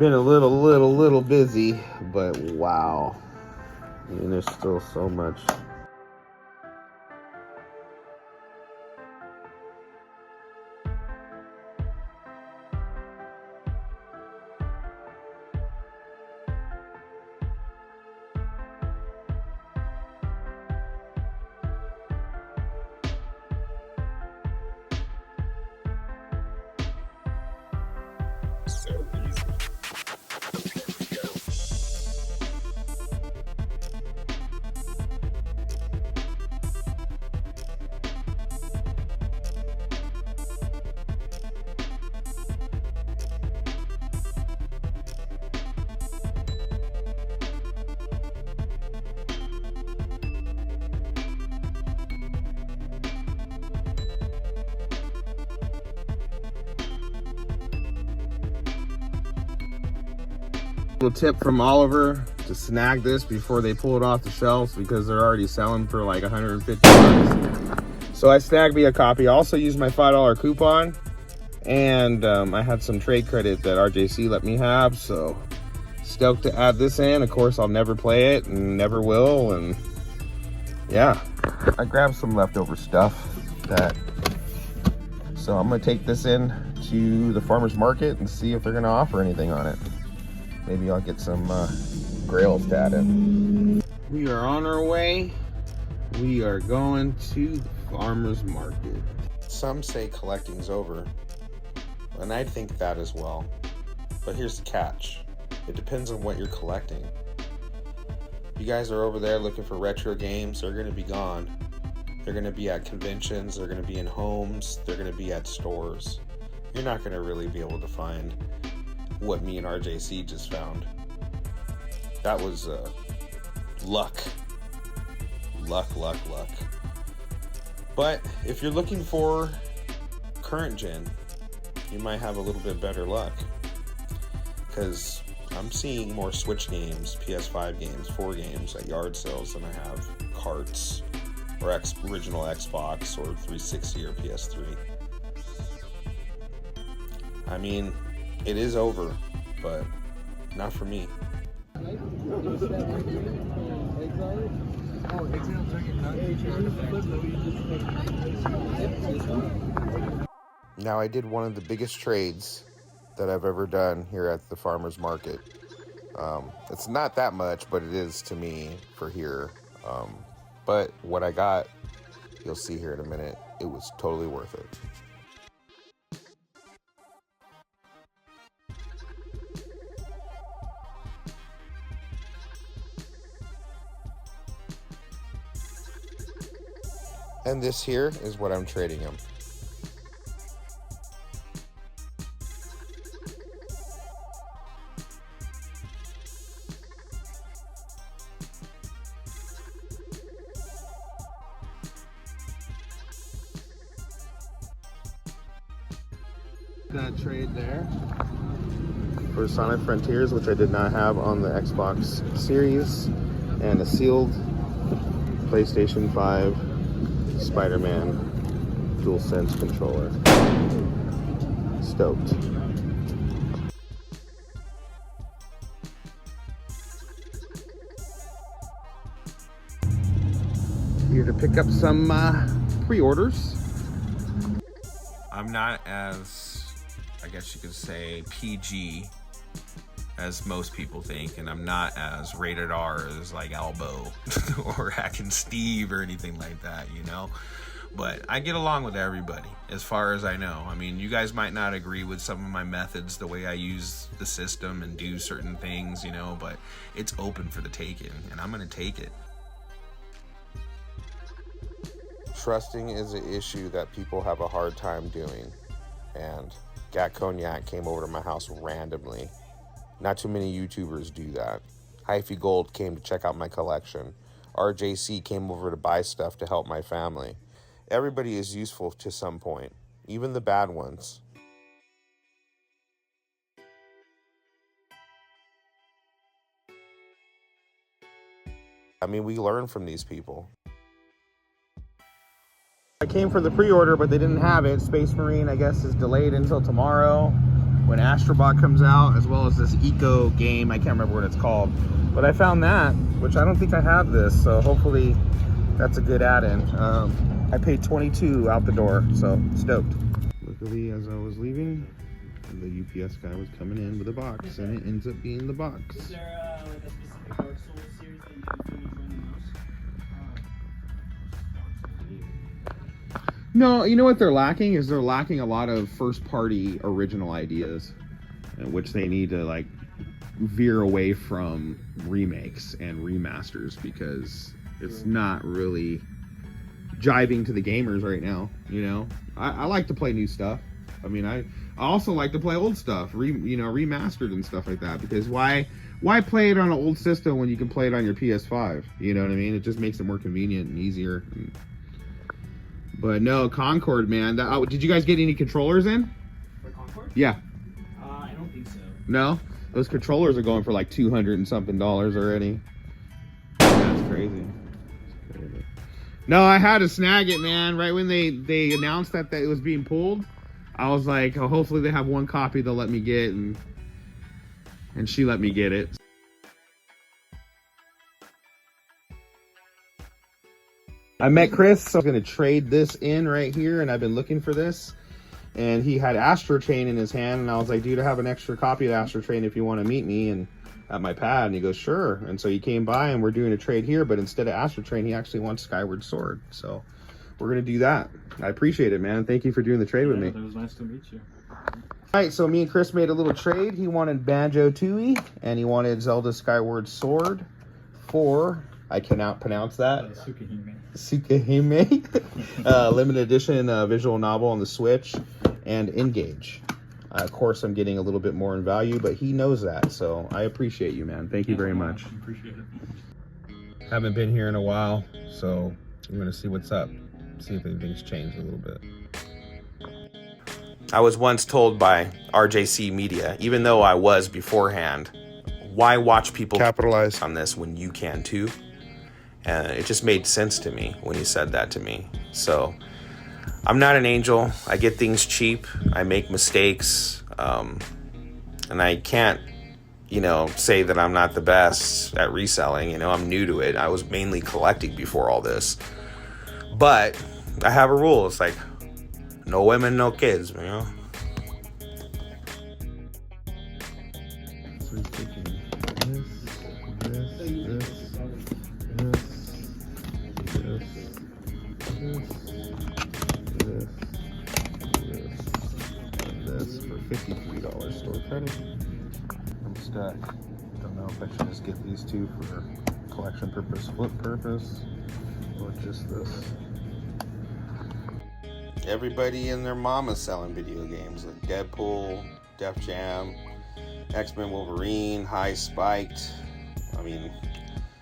been a little busy, but wow. I mean, there's still so much. So easy. Little tip from Oliver to snag this before they pull it off the shelves, because they're already selling for like 150 bucks. So I snagged me a copy. I also used my $5 coupon, and I had some trade credit that RJC let me have, so stoked to add this in. Of course, I'll never play it and never will, and yeah, I grabbed some leftover stuff so I'm gonna take this in to the farmer's market and see if they're gonna offer anything on it. Maybe I'll get some grails to add in. We are on our way. We are going to the farmer's market. Some say collecting's over, and I think that as well. But here's the catch. It depends on what you're collecting. You guys are over there looking for retro games, they're gonna be gone. They're gonna be at conventions, they're gonna be in homes, they're gonna be at stores. You're not gonna really be able to find what me and RJC just found. That was luck. But if you're looking for current gen, you might have a little bit better luck, because I'm seeing more Switch games, PS5 games, 4 games at yard sales than I have carts or original Xbox or 360 or PS3. I mean, it is over, but not for me. Now, I did one of the biggest trades that I've ever done here at the farmer's market. It's not that much, but it is to me for here. But what I got, you'll see here in a minute, it was totally worth it. And this here is what I'm trading him. That trade there for Sonic Frontiers, which I did not have on the Xbox Series, and a sealed PlayStation 5 Spider-Man DualSense controller. Stoked. Here to pick up some pre-orders. I'm not as, I guess you could say, PG as most people think, and I'm not as rated R as like Albo or Hackin' Steve or anything like that, you know? But I get along with everybody, as far as I know. I mean, you guys might not agree with some of my methods, the way I use the system and do certain things, you know, but it's open for the taking, and I'm gonna take it. Trusting is an issue that people have a hard time doing, and Gat Cognac came over to my house randomly. Not too many YouTubers do that. Hyphy Gold came to check out my collection. RJC came over to buy stuff to help my family. Everybody is useful to some point, even the bad ones. I mean, we learn from these people. I came for the pre-order, but they didn't have it. Space Marine, I guess, is delayed until tomorrow. when Astrobot comes out, as well as this eco game. I can't remember what it's called, but I found that, which I don't think I have this, so hopefully that's a good add-in. I paid $22 out the door, so stoked. Luckily, as I was leaving, the UPS guy was coming in with a box, and it ends up being the box. Is there like a specific Dark Souls series that you can feel enjoying the most? No, you know what they're lacking is they're lacking a lot of first-party original ideas, which they need to like veer away from remakes and remasters, because it's not really jiving to the gamers right now. You know, I like to play new stuff. I mean, I also like to play old stuff, remastered and stuff like that, because why play it on an old system when you can play it on your PS5? You know what I mean? It just makes it more convenient and easier. But no, Concord, man. Did you guys get any controllers in? For Concord? Yeah. I don't think so. No? Those controllers are going for like $200 and something already. That's crazy. No, I had to snag it, man. Right when they announced that it was being pulled, I was like, oh, hopefully they have one copy they'll let me get, and she let me get it. I met Chris, so I was gonna trade this in right here, and I've been looking for this. And he had Astro Chain in his hand, and I was like, dude, I have an extra copy of Astro Chain if you want to meet me and at my pad. And he goes, sure. And so he came by, and we're doing a trade here, but instead of Astro Chain, he actually wants Skyward Sword. So we're gonna do that. I appreciate it, man. Thank you for doing the trade with me. It was nice to meet you. All right, so me and Chris made a little trade. He wanted Banjo-Tooie, and he wanted Zelda Skyward Sword for, I cannot pronounce that. Tsukihime. Limited edition visual novel on the Switch, and Engage. Of course, I'm getting a little bit more in value, but he knows that, so I appreciate you, man. Thank you very much. Appreciate it. Haven't been here in a while, so I'm gonna see what's up. See if anything's changed a little bit. I was once told by RJC Media, even though I was beforehand, why watch people capitalize on this when you can too? And it just made sense to me when he said that to me. So I'm not an angel. I get things cheap. I make mistakes. And I can't, say that I'm not the best at reselling. I'm new to it. I was mainly collecting before all this. But I have a rule. It's like, no women, no kids, So he's taking this for $53 store credit. I'm stuck. Don't know if I should just get these two for collection purpose, flip purpose, or just this. Everybody and their mama's selling video games like Deadpool, Def Jam, X-Men Wolverine, High Spiked. I mean,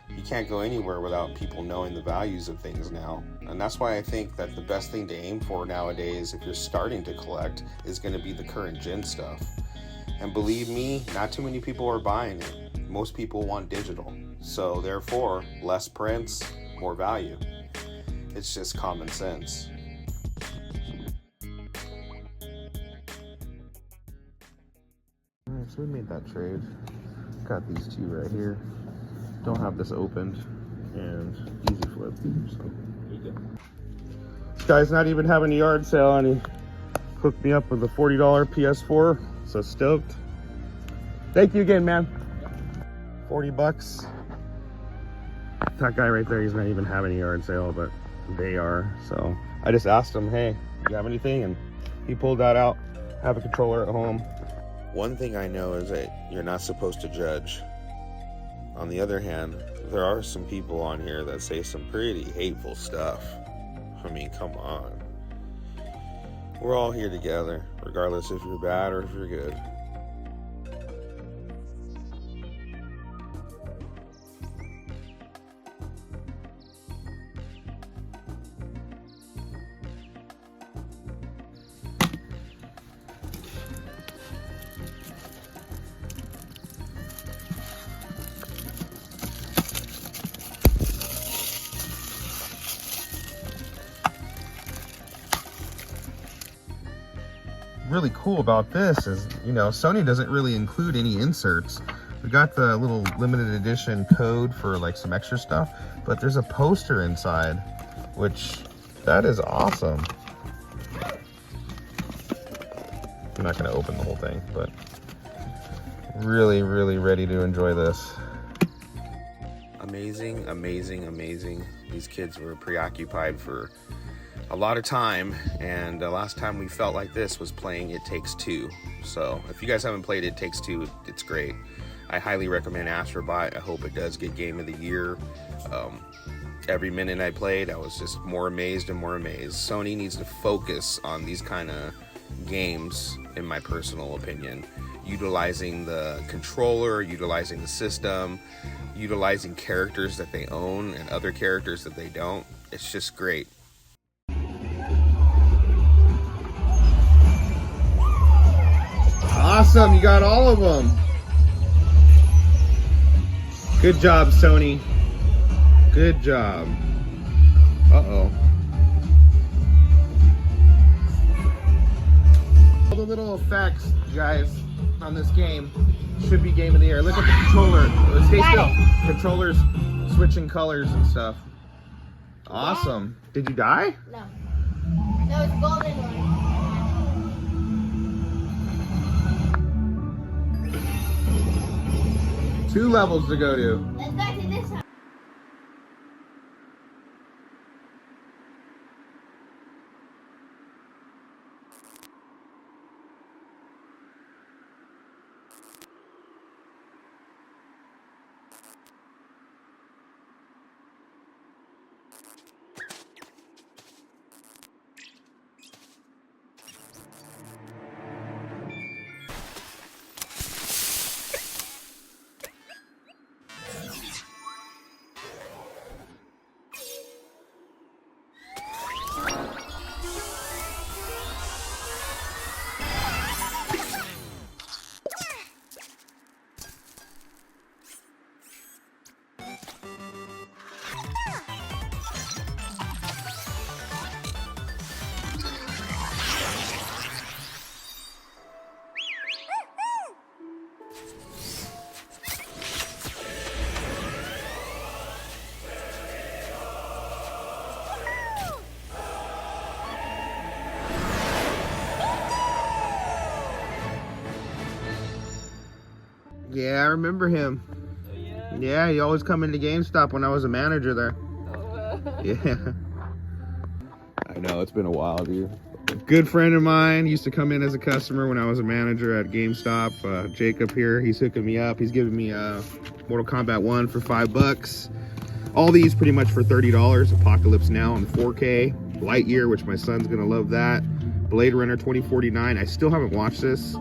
you can't go anywhere without people knowing the values of things now. And that's why I think that the best thing to aim for nowadays, if you're starting to collect, is going to be the current gen stuff. And believe me, not too many people are buying it. Most people want digital. So therefore, less prints, more value. It's just common sense. Alright, so we made that trade. Got these two right here. Don't have this opened, and easy flip. So this guy's not even having a yard sale, and he hooked me up with a $40 PS4. So stoked. Thank you again, man. 40 bucks. That guy right there, he's not even having a yard sale, but they are. So I just asked him, hey, do you have anything? And he pulled that out. I have a controller at home. One thing I know is that you're not supposed to judge. On the other hand, there are some people on here that say some pretty hateful stuff. I mean, come on. We're all here together, regardless if you're bad or if you're good. really cool about this is, you know, Sony doesn't really include any inserts. We got the little limited edition code for like some extra stuff, but there's a poster inside, which that is awesome. I'm not gonna open the whole thing, but really, really ready to enjoy this. Amazing, amazing, amazing. These kids were preoccupied for a lot of time, and the last time we felt like this was playing It Takes Two. So if you guys haven't played It Takes Two, it's great. I highly recommend Astrobot. I hope it does get Game of the Year. Every minute I played, I was just more amazed and more amazed. Sony needs to focus on these kind of games, in my personal opinion. Utilizing the controller, utilizing the system, utilizing characters that they own and other characters that they don't. It's just great. Awesome, you got all of them. Good job, Sony. Good job. Uh-oh. All the little effects, guys, on this game should be Game of the Year. Look at the controller. Stay still. Controller's switching colors and stuff. Awesome. Did you die? No. No, it's golden one. 2 levels to go to. Let's go to this one. Yeah, I remember him. Oh, yeah? Yeah, he always come into GameStop when I was a manager there. Oh, Yeah. I know, it's been a while, dude. A good friend of mine used to come in as a customer when I was a manager at GameStop. Jacob here, he's hooking me up. He's giving me Mortal Kombat 1 for $5. All these pretty much for $30. Apocalypse Now in 4K. Lightyear, which my son's gonna love that. Blade Runner 2049. I still haven't watched this.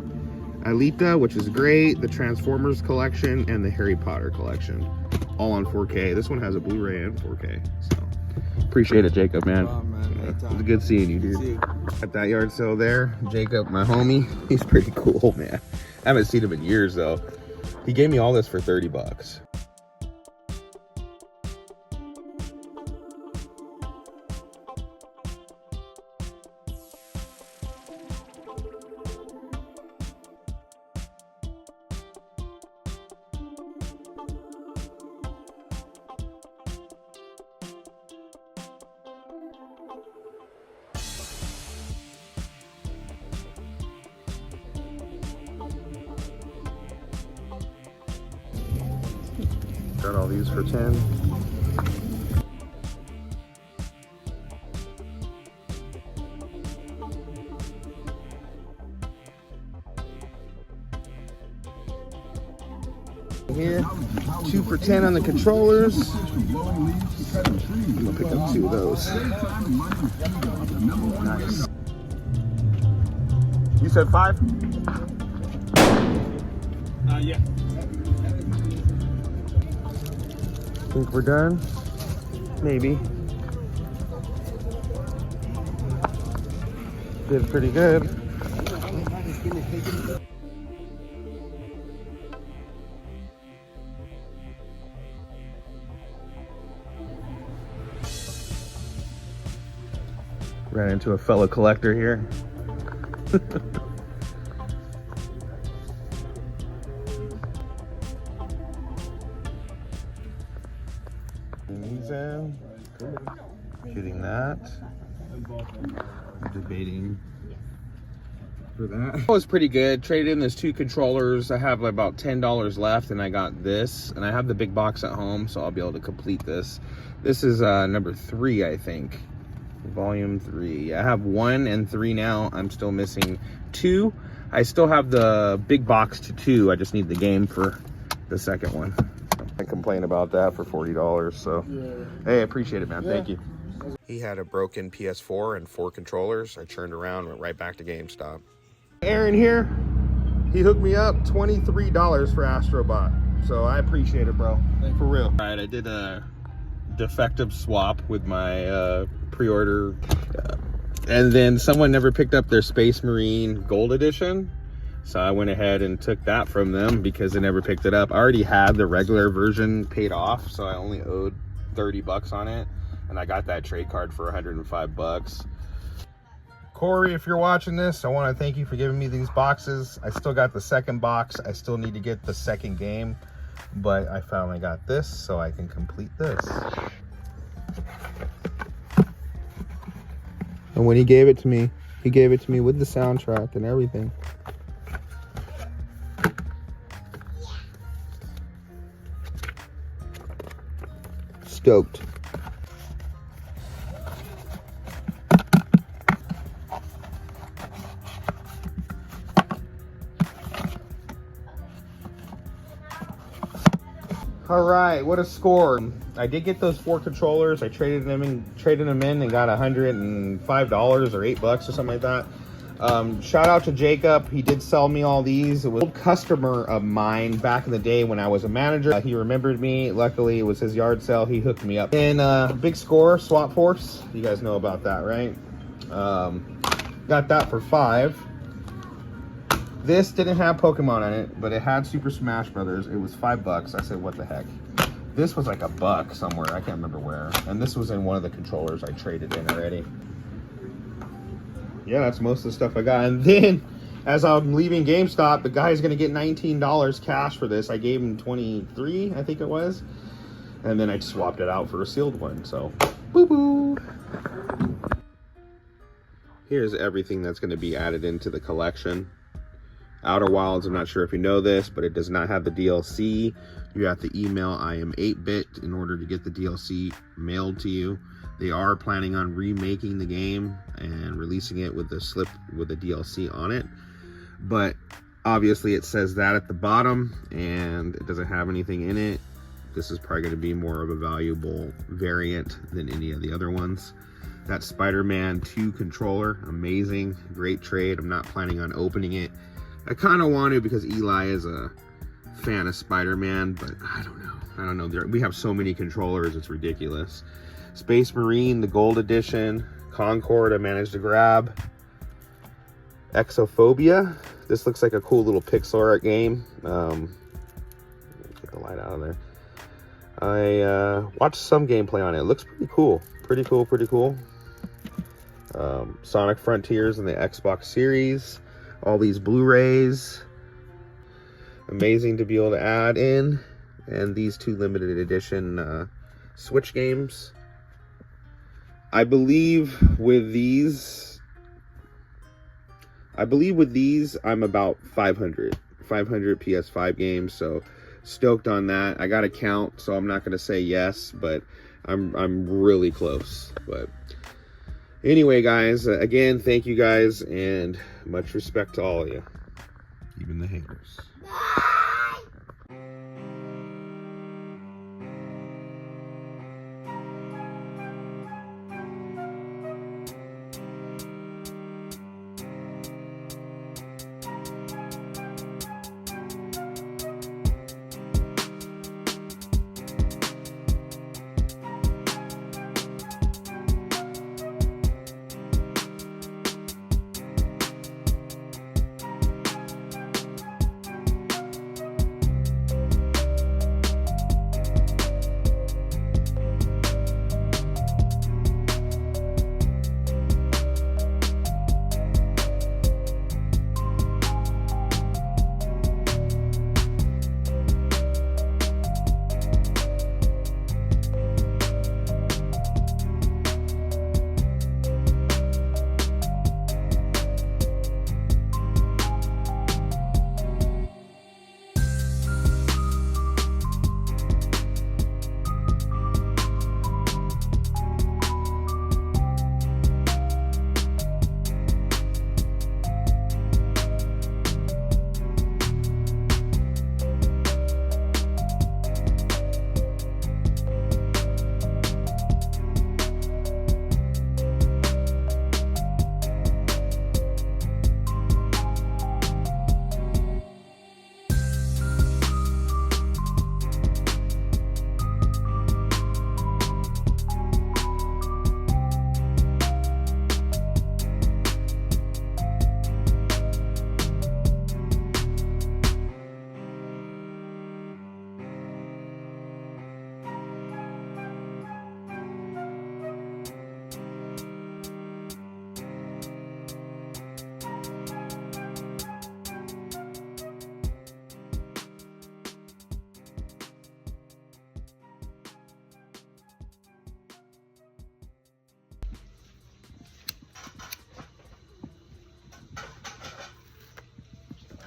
Alita, which is great. The Transformers collection and the Harry Potter collection. All on 4K. This one has a Blu-ray and 4K. So appreciate it, Jacob, man. It was good seeing you, dude. At that yard sale there, Jacob, my homie, he's pretty cool, man. I haven't seen him in years, though. He gave me all this for $30. Got all these for 10. Here, 2 for 10 on the controllers. I'm gonna pick up 2 of those. Nice. You said 5? yeah. Think we're done? Maybe. Did pretty good. Ran into a fellow collector here. These in. Getting that. Debating for that. It was pretty good. Traded in those 2 controllers. I have about $10 left, and I got this. And I have the big box at home, so I'll be able to complete this. This is number 3, I think. Volume 3. I have 1 and 3 now. I'm still missing 2. I still have the big box to 2. I just need the game for the second one. I complain about that for $40, so hey, I appreciate it, man. Thank you. He had a broken PS4 and 4 controllers. I turned around, went right back to GameStop. Aaron here, he hooked me up $23 for Astrobot, so I appreciate it, bro. For real. All right, I did a defective swap with my pre-order, and then someone never picked up their Space Marine Gold Edition. So I went ahead and took that from them because they never picked it up. I already had the regular version paid off, so I only owed 30 bucks on it. And I got that trade card for 105 bucks. Corey, if you're watching this, I want to thank you for giving me these boxes. I still got the second box. I still need to get the second game, but I finally got this, so I can complete this. And when he gave it to me with the soundtrack and everything. Stoked. All right, what a score. I did get those 4 controllers. I traded them in and got $105 or $8 or something like that. Shout out to Jacob. He did sell me all these. It was an old customer of mine back in the day when I was a manager. He remembered me. Luckily, it was his yard sale. He hooked me up. And big score, Swap Force. You guys know about that, right? Got that for $5. This didn't have Pokemon on it, but it had Super Smash Brothers. It was $5. I said, what the heck? This was like $1 somewhere. I can't remember where. And this was in one of the controllers I traded in already. Yeah, that's most of the stuff I got. And then, as I'm leaving GameStop, the guy's going to get $19 cash for this. I gave him $23, I think it was. And then I swapped it out for a sealed one. So, boo-boo. Here's everything that's going to be added into the collection. Outer Wilds, I'm not sure if you know this, but it does not have the DLC. You have to email I am 8-bit in order to get the DLC mailed to you. They are planning on remaking the game and releasing it with the slip with the DLC on it. But obviously it says that at the bottom and it doesn't have anything in it. This is probably going to be more of a valuable variant than any of the other ones. That Spider-Man 2 controller, amazing, great trade. I'm not planning on opening it. I kind of want to because Eli is a fan of Spider-Man, but I don't know. We have so many controllers, it's ridiculous. Space Marine, the Gold Edition. Concord, I managed to grab. Exophobia. This looks like a cool little pixel art game. Get the light out of there. I watched some gameplay on it. It looks pretty cool. Pretty cool. Sonic Frontiers in the Xbox Series. All these Blu-rays. Amazing to be able to add in. And these 2 limited edition Switch games. I believe with these I'm about 500 PS5 games, so stoked on that. I got a count, so I'm not going to say yes, but I'm really close. But anyway, guys, again, thank you guys, and much respect to all of you, even the haters.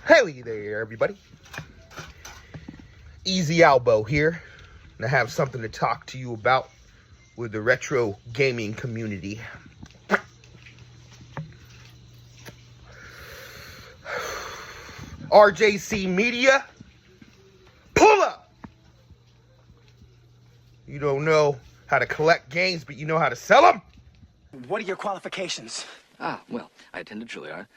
Hey there, everybody. Easy Elbow here, and I have something to talk to you about with the retro gaming community. RJC Media, pull up! You don't know how to collect games, but you know how to sell them? What are your qualifications? Well, I attended Juilliard.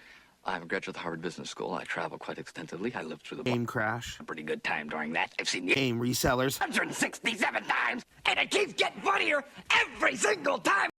I'm a graduate of Harvard Business School. I travel quite extensively. I lived through the Game Crash. a pretty good time during that. I've seen the Game resellers. 167 times, and it keeps getting funnier every single time.